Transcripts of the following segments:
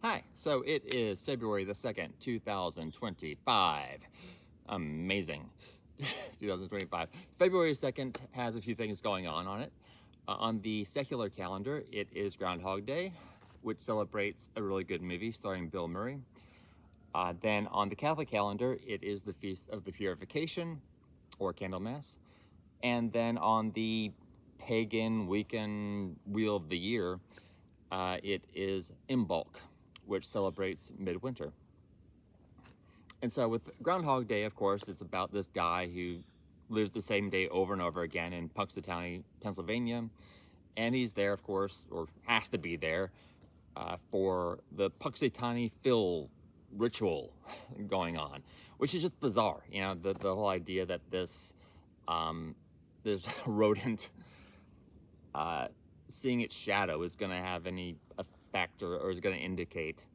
Hi, so it is February the 2nd, 2025. Amazing. 2025. February 2nd has a few things going on it. On the secular calendar, it is Groundhog Day, which celebrates a really good movie starring Bill Murray. Then on the Catholic calendar, it is the Feast of the Purification, or Candlemas. And then on the pagan weekend wheel of the year, it is Imbolc, which celebrates midwinter. And so with Groundhog Day, of course, it's about this guy who lives the same day over and over again in Punxsutawney, Pennsylvania. And he's there, of course, or has to be there, for the Punxsutawney Phil ritual going on, which is just bizarre. You know, the whole idea that this rodent seeing its shadow is going to have any effect or is going to indicate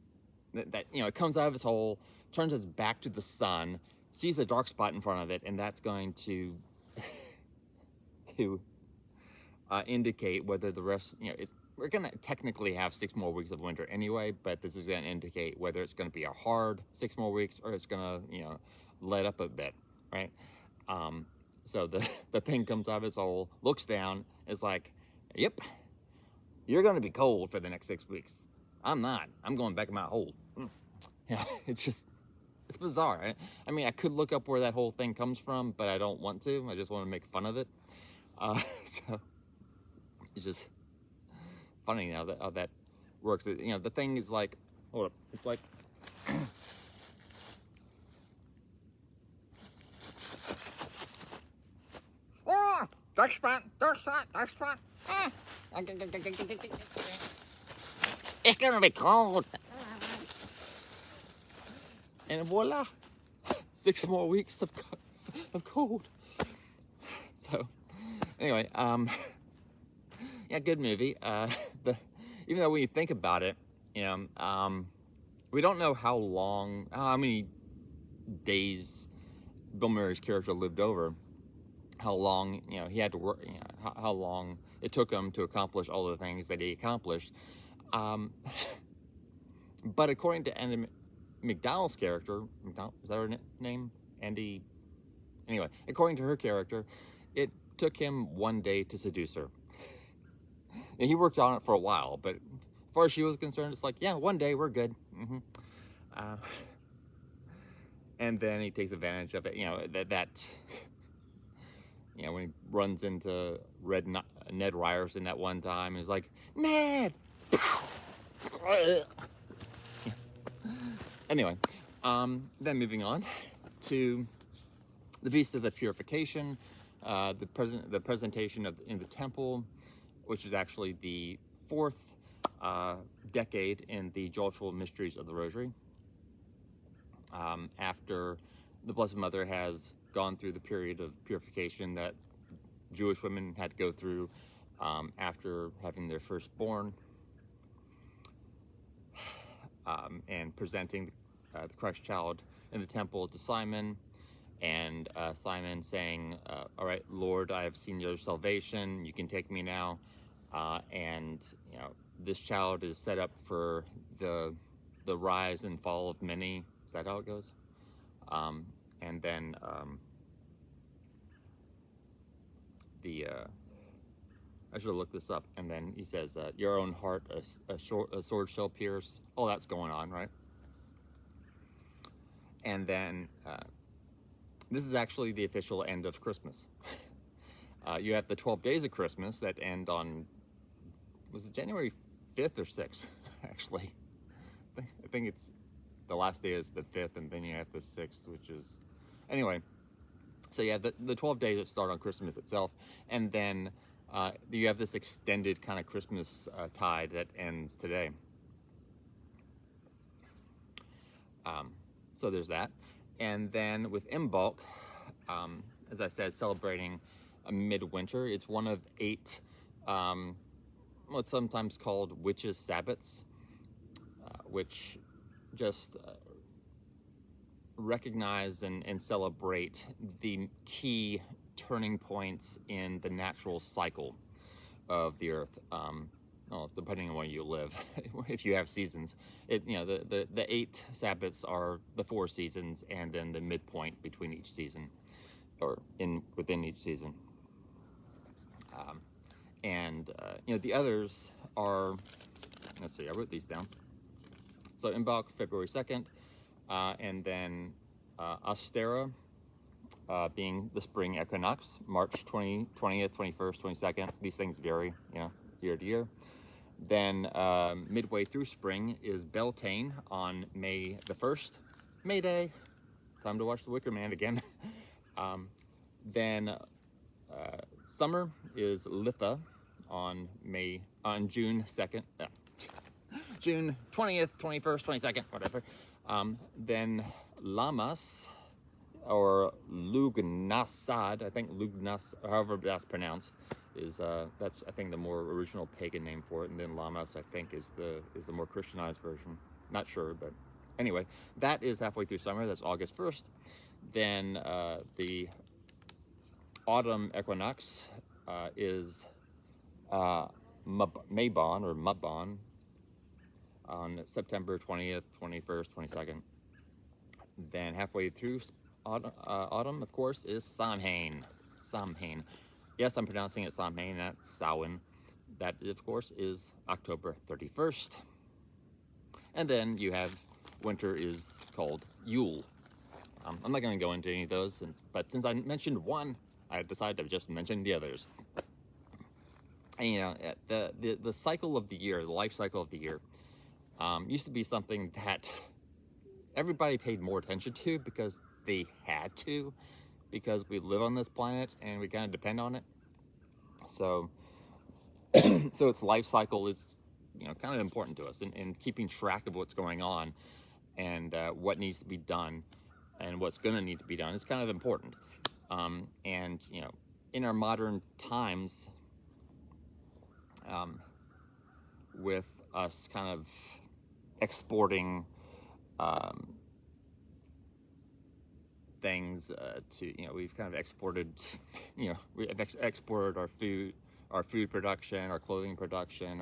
that, you know, it comes out of its hole, turns its back to the sun, sees a dark spot in front of it, and that's going to indicate whether the rest, you know, we're going to technically have 6 more weeks of winter anyway, but this is going to indicate whether it's going to be a hard 6 more weeks or it's going to, you know, let up a bit, right? So the thing comes out of its hole, looks down, is like, yep, you're going to be cold for the next 6 weeks. I'm not. I'm going back in my hole. Yeah, it's bizarre. Right? I mean, I could look up where that whole thing comes from, but I don't want to. I just want to make fun of it. So it's just funny how that works. You know, the thing is like, hold up, it's like, oh, dark spot, dark spot, dark spot. Ah. It's gonna be cold. And voila, 6 more weeks of cold. So anyway, yeah, good movie. Even though when you think about it, you know, we don't know how many days Bill Murray's character lived over, how long, you know, he had to work, you know, how long it took him to accomplish all the things that he accomplished. But according to Andie MacDowell's character, is that her name? Andie. Anyway, according to her character, it took him 1 day to seduce her. And he worked on it for a while, but as far as she was concerned, it's like, yeah, 1 day, we're good. And then he takes advantage of it. You know, you know, when he runs into Ned Ryerson that one time, he's like, Ned! Anyway, then moving on to the Feast of the Purification, the presentation in the temple, which is actually the 4th decade in the Joyful Mysteries of the Rosary. After the Blessed Mother has gone through the period of purification that Jewish women had to go through after having their firstborn, and presenting the Christ child in the temple to Simon, and Simon saying, all right, Lord, I have seen your salvation, you can take me now. And, you know, this child is set up for the rise and fall of many. Is that how it goes? And then I should have looked this up. And then he says, your own heart a sword shall pierce. All that's going on, right? And then this is actually the official end of Christmas. You have the 12 days of Christmas that end on, was it January 5th or 6th, actually? I think it's, the last day is the 5th, and then you have the 6th, which is, anyway. So yeah, the 12 days that start on Christmas itself, and then you have this extended kind of Christmas tide that ends today. So there's that. And then with Imbolc, as I said, celebrating a midwinter. It's one of 8 what's sometimes called witches' Sabbats, which just recognize and celebrate the key turning points in the natural cycle of the earth. well, depending on where you live, if you have seasons, the 8 Sabbats are the 4 seasons, and then the midpoint between each season, or within each season. And the others are, let's see, I wrote these down. So Imbolc, February 2nd, and then Ostara, being the spring equinox, March 20th, 21st, 22nd. These things vary, year to year. Then midway through spring is Beltane on May the 1st. May Day. Time to watch The Wicker Man again. Then summer is Litha on June 2nd. June 20th, 21st, 22nd, whatever. Then Lammas, or Lughnasadh, I think Lugnas, however that's pronounced, is that's, I think, the more original pagan name for it. And then Lammas, I think, is the more Christianized version. Not sure, but anyway, that is halfway through summer. That's August 1st. Then the autumn equinox is Mabon, or Mabon, on September 20th, 21st, 22nd. Then halfway through autumn, of course, is Samhain. Samhain. Yes, I'm pronouncing it Samhain, not Samhain. That, of course, is October 31st. And then you have winter is called Yule. I'm not going to go into any of those, but since I mentioned one, I decided to just mention the others. And, the cycle of the year, the life cycle of the year, used to be something that everybody paid more attention to because they had to, because we live on this planet and we kind of depend on it. So so its life cycle is kind of important to us, and keeping track of what's going on and what needs to be done and what's going to need to be done is kind of important. And in our modern times, with us kind of exporting things to, we've kind of exported, we've exported our food production, our clothing production,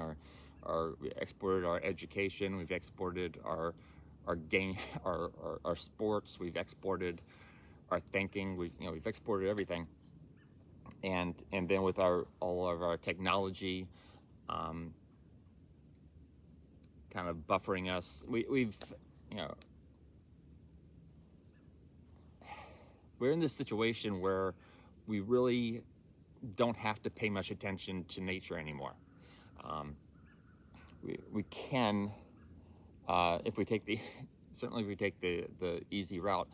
we exported our education, we've exported our sports, we've exported our thinking, we've exported everything. And then with all of our technology, kind of buffering us, we're in this situation where we really don't have to pay much attention to nature anymore. We can, if we take certainly if we take the easy route,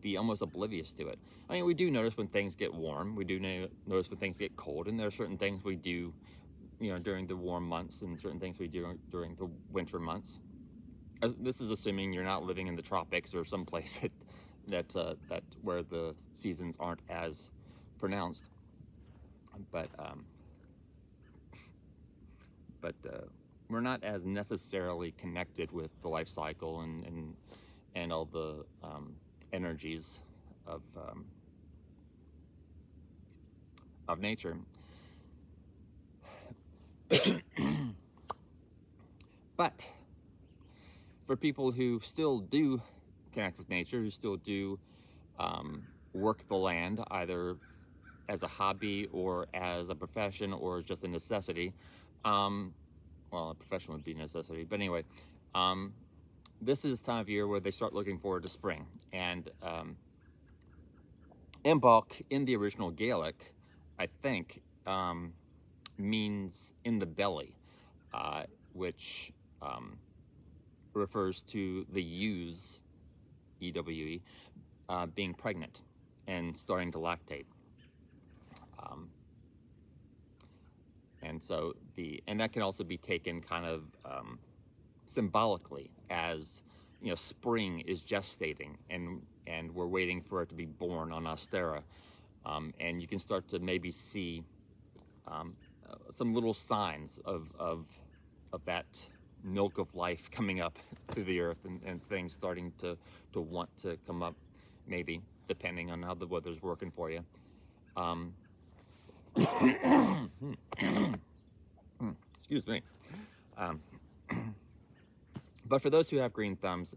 be almost oblivious to it. I mean, we do notice when things get warm, we do notice when things get cold, and there are certain things we do, during the warm months, and certain things we do during the winter months. This is assuming you're not living in the tropics or someplace that where the seasons aren't as pronounced. But we're not as necessarily connected with the life cycle and all the energies of nature. But for people who still do connect with nature, who still do work the land, either as a hobby or as a profession or just a necessity, well, a profession would be a necessity, but anyway, this is the time of year where they start looking forward to spring. And Imbolc in the original Gaelic, I think, means in the belly, which refers to the ewes, E-W-E, being pregnant and starting to lactate. And so and that can also be taken kind of symbolically as, spring is gestating and we're waiting for it to be born on Ostara. And you can start to maybe see some little signs of that milk of life coming up through the earth, and things starting to want to come up, maybe, depending on how the weather's working for you. Excuse me. But for those who have green thumbs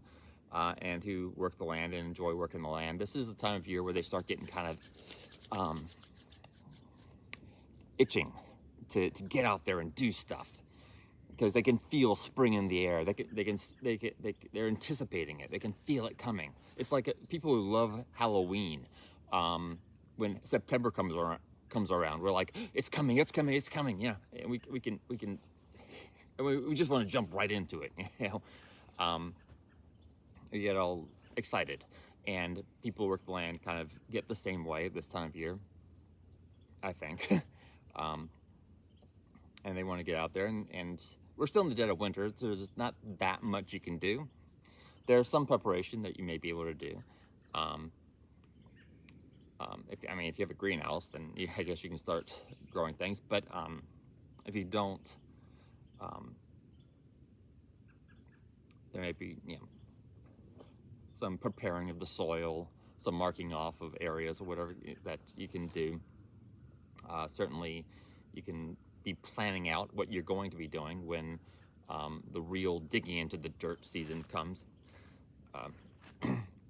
and who work the land and enjoy working the land, this is the time of year where they start getting kind of itching to get out there and do stuff, because they can feel spring in the air. They're anticipating it. They can feel it coming. It's like people who love Halloween. When September comes around, we're like, it's coming, it's coming, it's coming. Yeah, and we just want to jump right into it. You know, we get all excited, and people who work the land kind of get the same way this time of year, I think. And they want to get out there, and we're still in the dead of winter, so there's not that much you can do. There's some preparation that you may be able to do. If you have a greenhouse, then I guess you can start growing things. But if you don't, there may be some preparing of the soil, some marking off of areas or whatever that you can do. Certainly, you can be planning out what you're going to be doing when the real digging into the dirt season comes.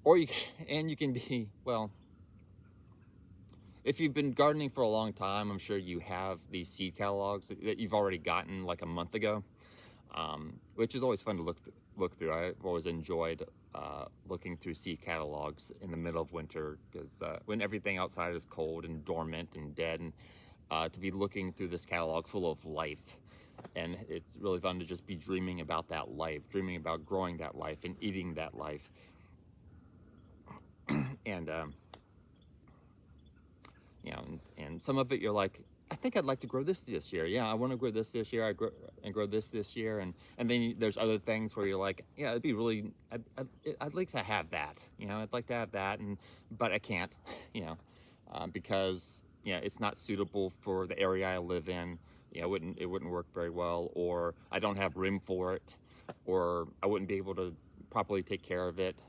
Or you can be, well, if you've been gardening for a long time, I'm sure you have these seed catalogs that you've already gotten like a month ago, which is always fun to look through. I've always enjoyed looking through seed catalogs in the middle of winter, because when everything outside is cold and dormant and dead, and to be looking through this catalog full of life. And it's really fun to just be dreaming about that life, dreaming about growing that life and eating that life. And and some of it you're like, I think I'd like to grow this year. Yeah, I want to grow this year. I grow this year, and then there's other things where you're like, yeah, it'd be really, I'd like to have that. I'd like to have that, but I can't. Because it's not suitable for the area I live in. It wouldn't work very well, or I don't have room for it, or I wouldn't be able to properly take care of it.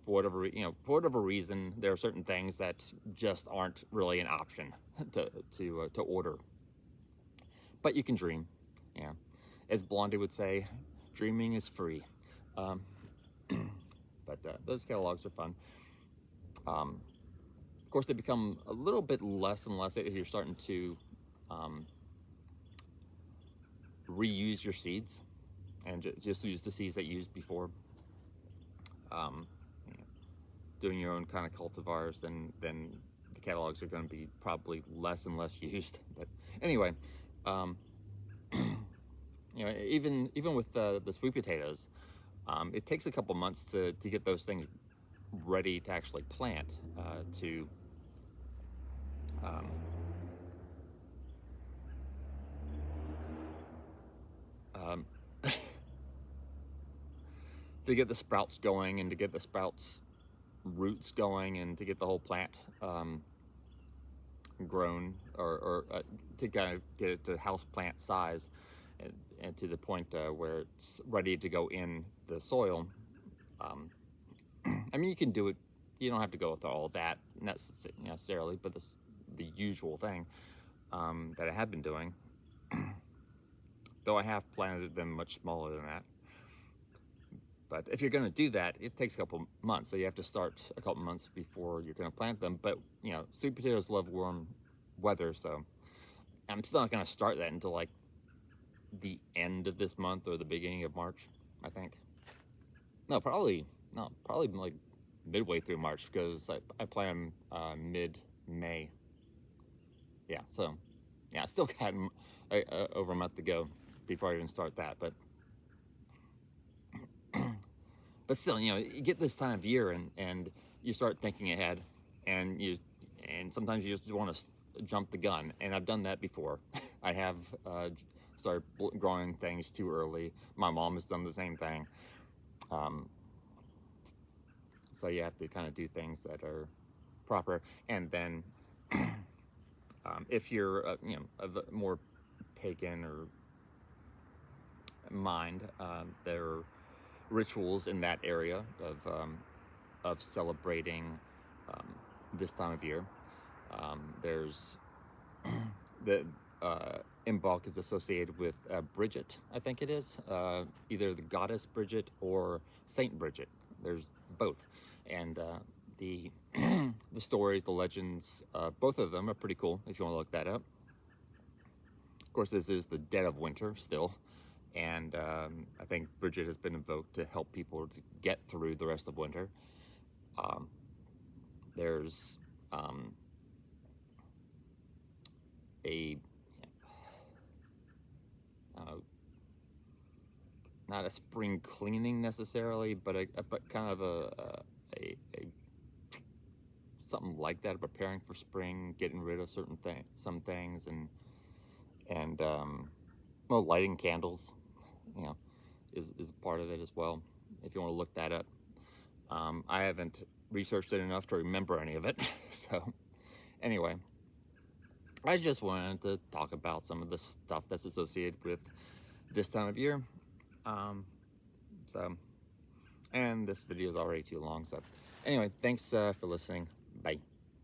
For whatever reason, there are certain things that just aren't really an option to order. But you can dream. As Blondie would say, dreaming is free. But those catalogs are fun. Of course, they become a little bit less and less if you're starting to reuse your seeds and just use the seeds that you used before. Doing your own kind of cultivars, then the catalogs are going to be probably less and less used. But anyway, even with the sweet potatoes, it takes a couple months to get those things ready to actually plant, to to get the sprouts going, and to get the sprouts roots going, and to get the whole plant grown, or to kind of get it to house plant size, and to the point where it's ready to go in the soil. You can do it. You don't have to go with all of that necessarily, but the usual thing that I have been doing, though I have planted them much smaller than that. But if you're going to do that, it takes a couple months, so you have to start a couple months before you're going to plant them. But sweet potatoes love warm weather, so I'm still not going to start that until like the end of this month or the beginning of March, I think. Probably like midway through March, because I plan mid-May. Yeah, so I still got over a month to go before I even start that. But still, you get this time of year, and you start thinking ahead, and sometimes you just want to jump the gun, and I've done that before. I have started growing things too early. My mom has done the same thing. So you have to kind of do things that are proper, and then if you're of a more pagan or mind, there are rituals in that area of celebrating this time of year. There's Imbolc is associated with Bridget, I think it is, either the goddess Bridget or Saint Bridget. There's both, and the the stories, the legends, both of them are pretty cool if you want to look that up. Of course, this is the dead of winter still, and I think Bridget has been invoked to help people to get through the rest of winter. There's a not a spring cleaning necessarily, but but kind of a something like that, preparing for spring, getting rid of some things, and well, lighting candles, you know, is part of it as well. If you want to look that up, I haven't researched it enough to remember any of it. So anyway, I just wanted to talk about some of the stuff that's associated with this time of year. And this video is already too long. So anyway, thanks for listening. Bye.